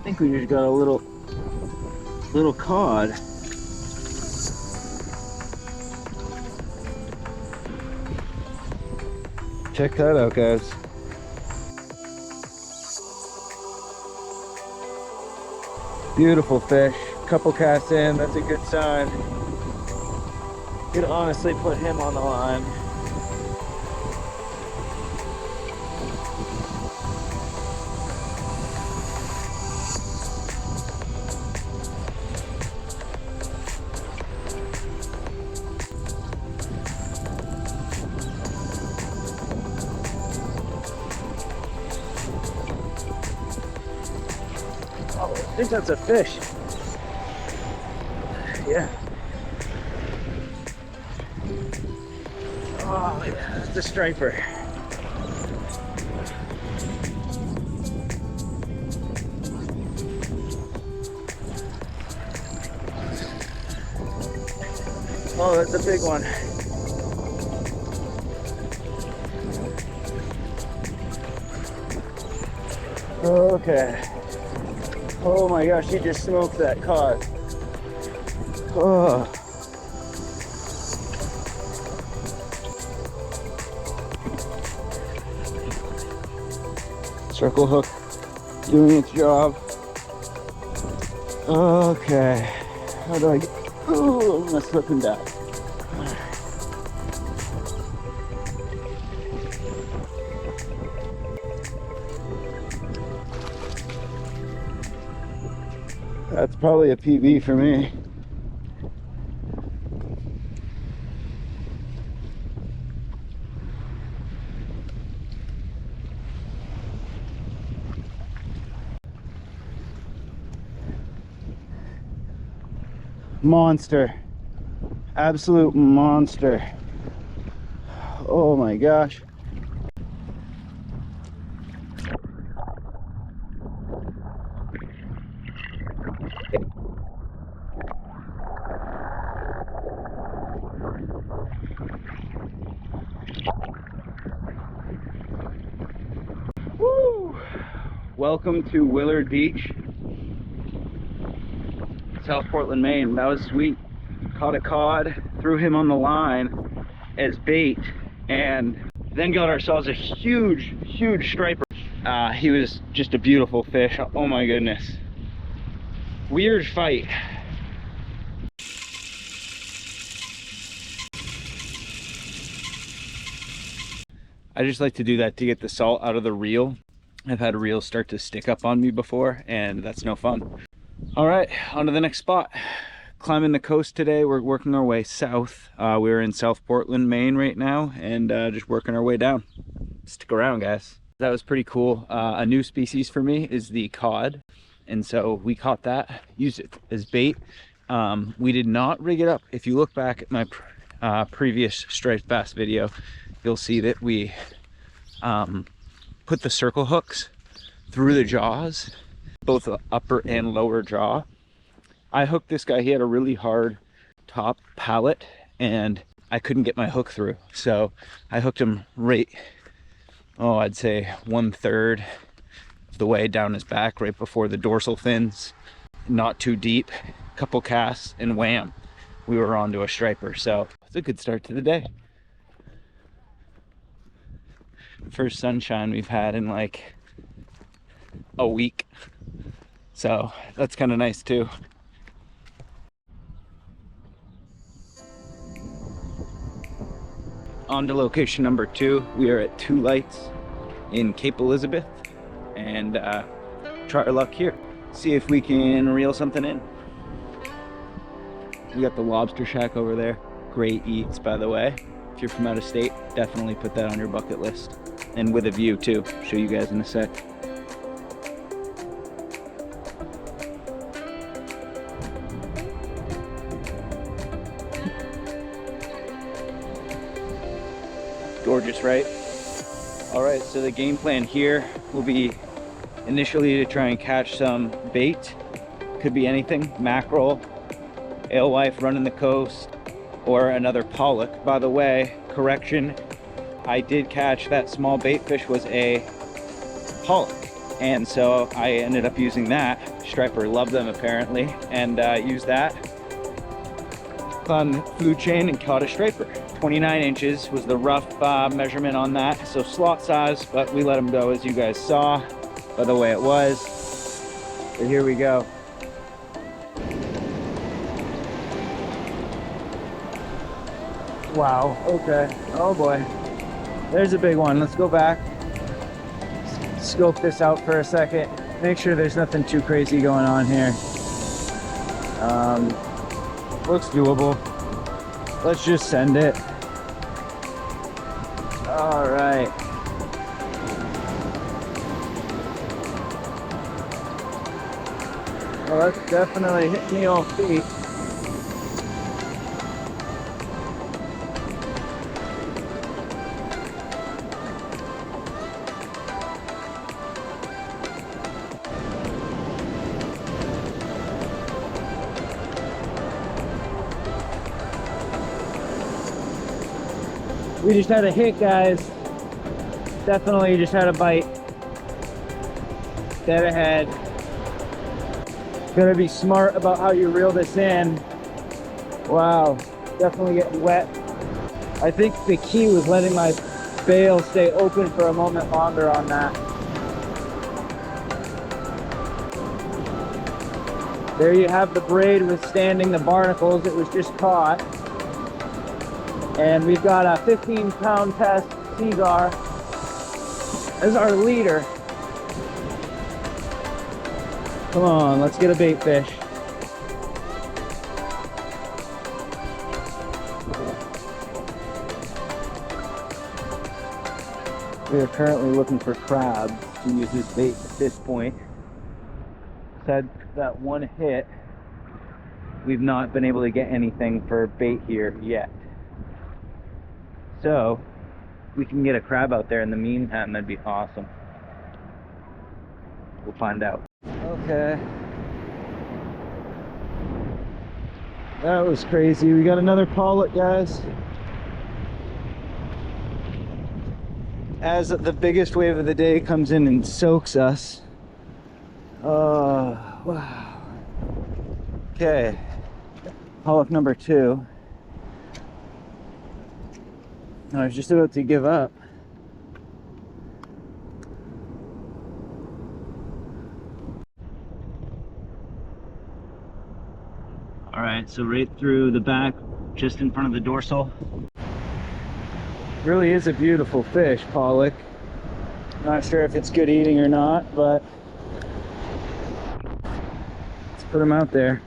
think we just got a little cod. Check that out, guys. Beautiful fish. Couple casts in, that's a good sign. Could honestly put him on the line. Oh, I think that's a fish. Yeah. Oh, yeah, that's a striper. Oh, that's a big one. Okay. Oh my gosh, he just smoked that cod. Oh. Circle hook doing its job. Okay. How do I get? Oh, I'm gonna slip and die. That's probably a PB for me. Monster. Absolute monster. Oh my gosh. Woo! Welcome to Willard Beach, South Portland, Maine. That was sweet. Caught a cod, threw him on the line as bait, and then got ourselves a huge striper. He was just a beautiful fish. Oh my goodness. Weird fight. I just like to do that to get the salt out of the reel. I've had reels start to stick up on me before, and that's no fun. All right, on to the next spot. Climbing the coast today. We're working our way south. We're in South Portland, Maine right now, and just working our way down. Stick around, guys. That was pretty cool. A new species for me is the cod, and so we caught that, used it as bait. We did not rig it up. If you look back at my previous striped bass video, you'll see that we put the circle hooks through the jaws, both the upper and lower jaw. I hooked this guy. He had a really hard top palate and I couldn't get my hook through, so I hooked him right, oh, I'd say 1/3 of the way down his back, right before the dorsal fins. Not too deep, couple casts, and wham, we were onto a striper. So it's a good start to the day. First sunshine we've had in like a week, so that's kind of nice too. On to location number 2. We are at 2 Lights in Cape Elizabeth, and try our luck here. See if we can reel something in. We got the lobster shack over there. Great eats, by the way. If you're from out of state, definitely put that on your bucket list. And with a view too. Show you guys in a sec. Gorgeous, right? All right, so the game plan here will be initially to try and catch some bait. Could be anything, mackerel, alewife running the coast, or another pollock. By the way, correction, I did catch that small bait fish was a pollock. And so I ended up using that. Striper loved them apparently, and used that on food chain and caught a striper. 29 inches was the rough measurement on that, so slot size, but we let him go as you guys saw by the way it was. So here we go. Wow, okay, oh boy, there's a big one. Let's go back, scope this out for a second, make sure there's nothing too crazy going on here. Looks doable. Let's just send it. All right. Well, that's definitely hit me off feet. We just had a hit, guys. Definitely just had a bite. Dead ahead. Gotta be smart about how you reel this in. Wow, definitely getting wet. I think the key was letting my bail stay open for a moment longer on that. There you have the braid withstanding the barnacles. It was just caught. And we've got a 15-pound test scour as our leader. Come on, let's get a bait fish. We are currently looking for crabs to use as bait at this point. Had that one hit, we've not been able to get anything for bait here yet. So, if we can get a crab out there in the meantime, that'd be awesome. We'll find out. Okay. That was crazy. We got another pollock, guys. As the biggest wave of the day comes in and soaks us. Oh, wow. Okay. Pollock number 2. I was just about to give up. All right, so right through the back, just in front of the dorsal. Really is a beautiful fish, pollock. Not sure if it's good eating or not, but let's put him out there.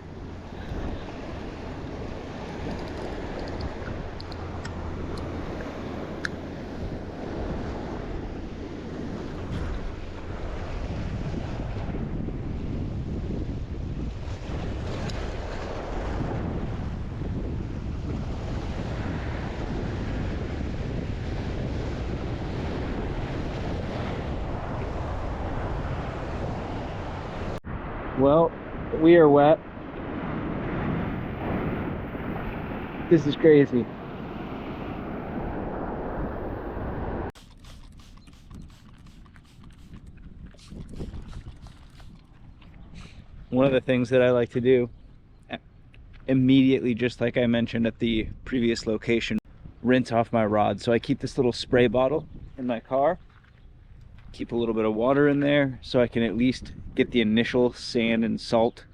Well, we are wet. This is crazy. One of the things that I like to do immediately, just like I mentioned at the previous location, rinse off my rod. So I keep this little spray bottle in my car, keep a little bit of water in there so I can at least get the initial sand and salt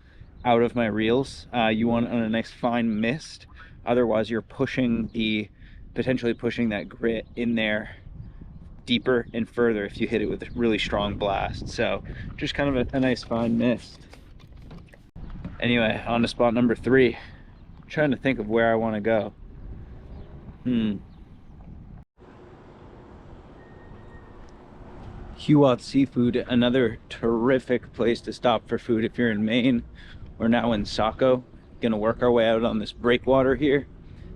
out of my reels. You want on a nice fine mist, otherwise you're potentially pushing that grit in there deeper and further if you hit it with a really strong blast. So just kind of a nice fine mist. Anyway, on to spot number 3. I'm trying to think of where I want to go. Huot Seafood, another terrific place to stop for food if you're in Maine. We're now in Saco. Gonna work our way out on this breakwater here,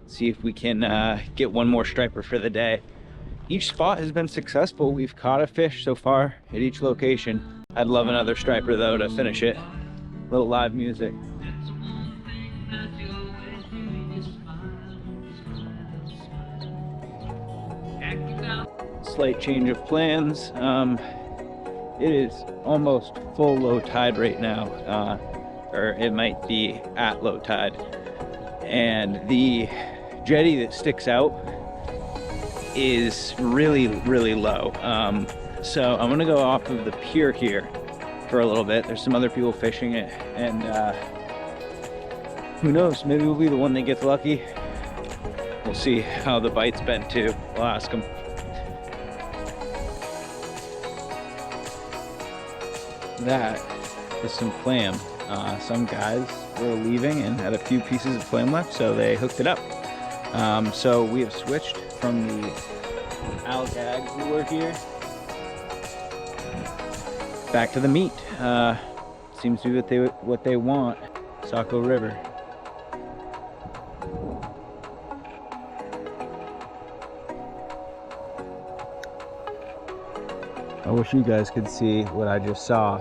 see if we can get one more striper for the day. Each spot has been successful. We've caught a fish so far at each location. I'd love another striper though to finish it. A little live music. Slight change of plans. It is almost full low tide right now, or it might be at low tide. And the jetty that sticks out is really, really low. So I'm gonna go off of the pier here for a little bit. There's some other people fishing it, and who knows, maybe we'll be the one that gets lucky. We'll see how the bite's been too. We'll ask them. That is some clam. Some guys were leaving and had a few pieces of clam left, so they hooked it up. So we have switched from the algag lure here back to the meat. Seems to be what they want. Saco River. I wish you guys could see what I just saw.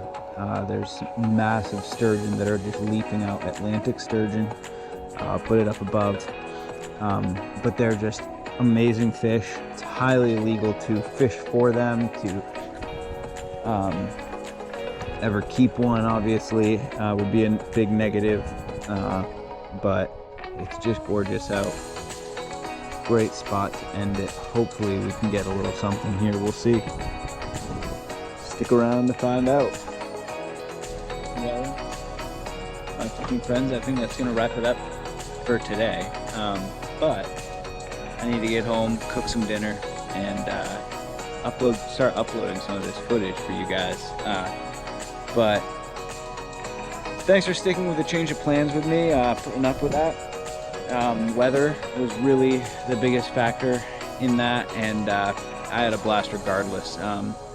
There's massive sturgeon that are just leaping out, Atlantic sturgeon. I'll put it up above. But they're just amazing fish. It's highly illegal to fish for them, to ever keep one, obviously, would be a big negative. But it's just gorgeous out. Great spot to end it. Hopefully we can get a little something here. We'll see. Stick around to find out. Well, my fishing friends, I think that's gonna wrap it up for today. But I need to get home, cook some dinner, and start uploading some of this footage for you guys. But thanks for sticking with the change of plans with me, putting up with that. Weather was really the biggest factor in that, and I had a blast regardless.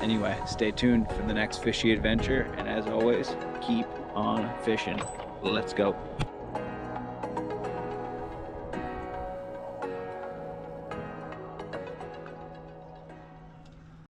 Anyway, stay tuned for the next fishy adventure, and as always, keep on fishing. Let's go.